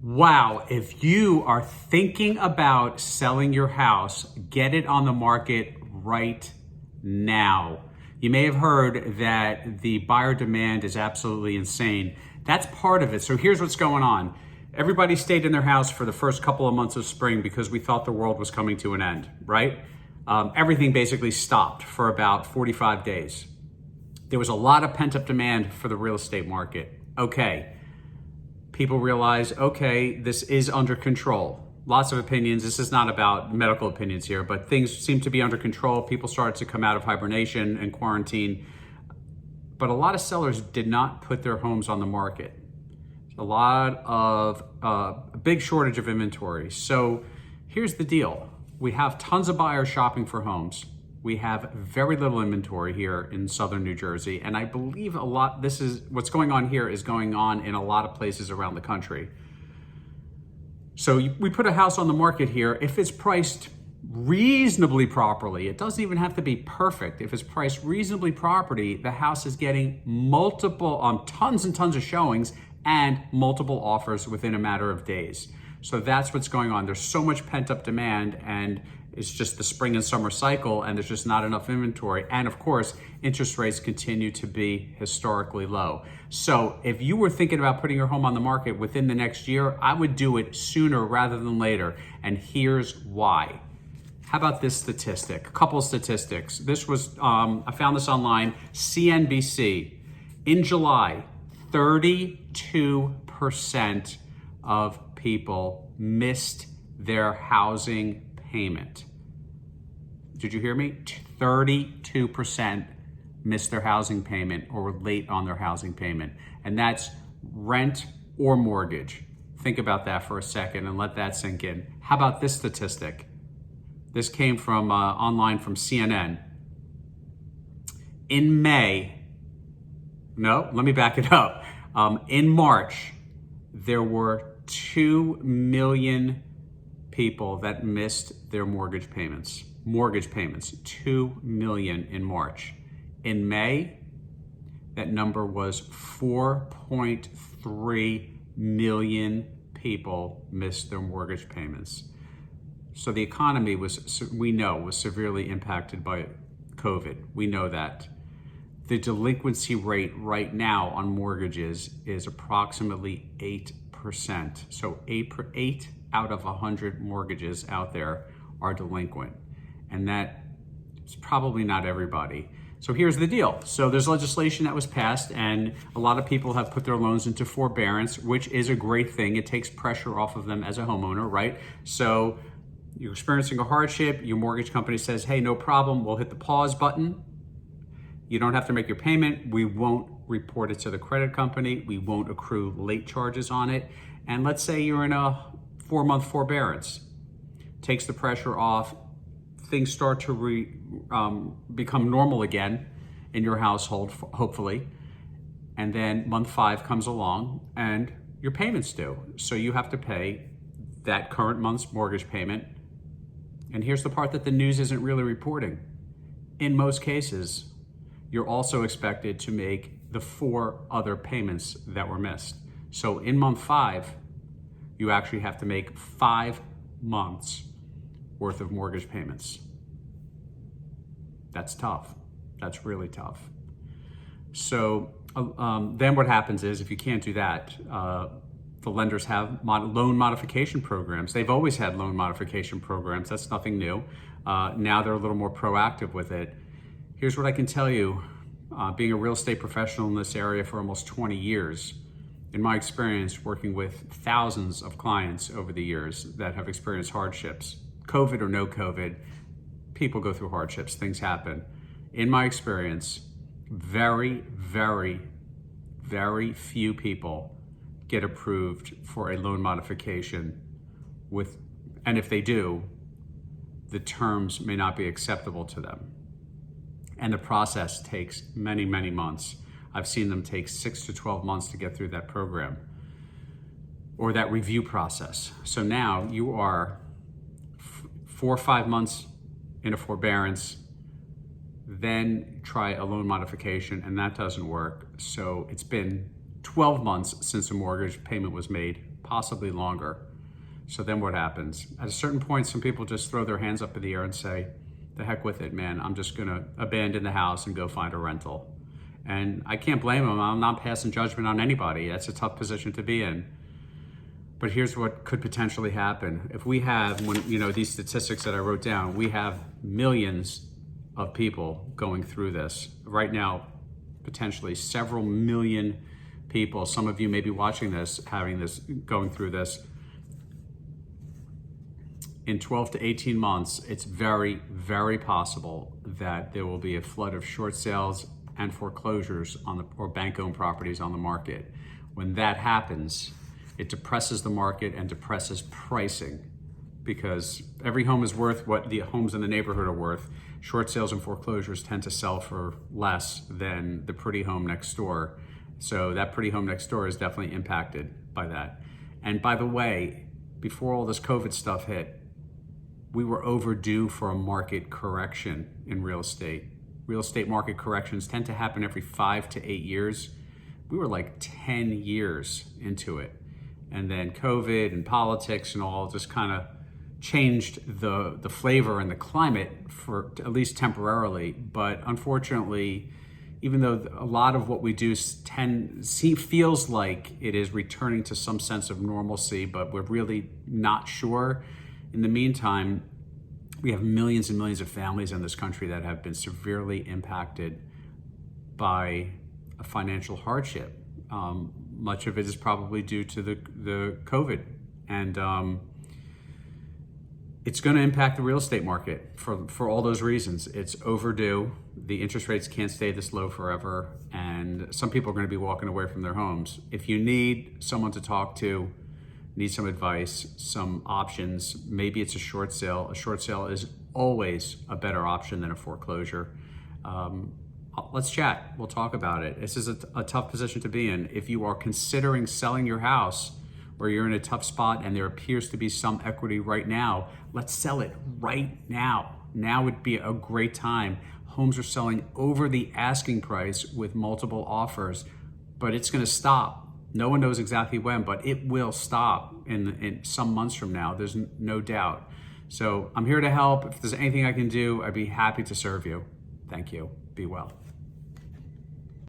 Wow, if you are thinking about selling your house, get it on the market right now. You may have heard that the buyer demand is absolutely insane. That's part of it. So here's what's going on. Everybody stayed in their house for the first couple of months of spring because we thought the world was coming to an end, right? Everything basically stopped for about 45 days. There was a lot of pent-up demand for the real estate market. Okay. People realize, okay, this is under control. Lots of opinions. This is not about medical opinions here, but things seem to be under control. People started to come out of hibernation and quarantine. But a lot of sellers did not put their homes on the market. A lot of a big shortage of inventory. So here's the deal. We have tons of buyers shopping for homes. We have very little inventory here in southern New Jersey. And I believe what's going on here is going on in a lot of places around the country. So we put a house on the market here. If it's priced reasonably properly, it doesn't even have to be perfect. If it's priced reasonably properly, the house is getting tons and tons of showings and multiple offers within a matter of days. So that's what's going on. There's so much pent up demand, and it's just the spring and summer cycle, and there's just not enough inventory. And of course, interest rates continue to be historically low. So if you were thinking about putting your home on the market within the next year, I would do it sooner rather than later. And here's why. How about this statistic? A couple of statistics. This was, I found this online, CNBC. In July, 32% of people missed their housing payment. Did you hear me? 32% missed their housing payment or were late on their housing payment. And that's rent or mortgage. Think about that for a second and let that sink in. How about this statistic? This came from online from CNN. In in March, there were 2 million people that missed their mortgage payments. 2 million in March. In May, that number was 4.3 million people missed their mortgage payments. So the economy was severely impacted by COVID. We know that. The delinquency rate right now on mortgages is approximately 8%. So 8 out of 100 mortgages out there are delinquent. And that is probably not everybody. So here's the deal. So there's legislation that was passed, and a lot of people have put their loans into forbearance, which is a great thing. It takes pressure off of them as a homeowner, right? So you're experiencing a hardship, your mortgage company says, hey, no problem, we'll hit the pause button. You don't have to make your payment. We won't report it to the credit company. We won't accrue late charges on it. And let's say you're in a 4-month forbearance. Takes the pressure off. Things start to become normal again in your household, hopefully. And then month 5 comes along and your payment's due. So you have to pay that current month's mortgage payment. And here's the part that the news isn't really reporting. In most cases, you're also expected to make the 4 other payments that were missed. So in month 5, you actually have to make 5 months worth of mortgage payments. That's tough. That's really tough. So then what happens is, if you can't do that, the lenders have loan modification programs. They've always had loan modification programs. That's nothing new. Now they're a little more proactive with it. Here's what I can tell you, being a real estate professional in this area for almost 20 years, in my experience working with thousands of clients over the years that have experienced hardships, COVID or no COVID, people go through hardships, things happen. In my experience, very, very, very few people get approved for a loan modification and if they do, the terms may not be acceptable to them. And the process takes many, many months. I've seen them take 6 to 12 months to get through that program or that review process. So now you are 4 or 5 months in a forbearance, then try a loan modification, and that doesn't work. So it's been 12 months since a mortgage payment was made, possibly longer. So then what happens? At a certain point, some people just throw their hands up in the air and say, the heck with it, man. I'm just gonna abandon the house and go find a rental. And I can't blame them. I'm not passing judgment on anybody. That's a tough position to be in. But here's what could potentially happen. If we have, these statistics that I wrote down, we have millions of people going through this. Right now, potentially several million people. Some of you may be watching this, going through this. In 12 to 18 months, it's very, very possible that there will be a flood of short sales and foreclosures or bank-owned properties on the market. When that happens, it depresses the market and depresses pricing, because every home is worth what the homes in the neighborhood are worth. Short sales and foreclosures tend to sell for less than the pretty home next door. So that pretty home next door is definitely impacted by that. And by the way, before all this COVID stuff hit, we were overdue for a market correction in real estate. Real estate market corrections tend to happen every 5 to 8 years. We were like 10 years into it. And then COVID and politics and all just kind of changed the flavor and the climate for at least temporarily. But unfortunately, even though a lot of what we do feels like it is returning to some sense of normalcy, but we're really not sure. In the meantime, we have millions and millions of families in this country that have been severely impacted by a financial hardship. Much of it is probably due to the COVID, and it's going to impact the real estate market for all those reasons. It's overdue. The interest rates can't stay this low forever, and some people are going to be walking away from their homes. If you need someone to talk to, need some advice, some options, maybe it's a short sale. A short sale is always a better option than a foreclosure. Let's chat. We'll talk about it. This is a tough position to be in. If you are considering selling your house, or you're in a tough spot and there appears to be some equity right now, let's sell it right now. Now would be a great time. Homes are selling over the asking price with multiple offers, but it's going to stop. No one knows exactly when, but it will stop in some months from now. There's no doubt. So I'm here to help. If there's anything I can do, I'd be happy to serve you. Thank you. Be well.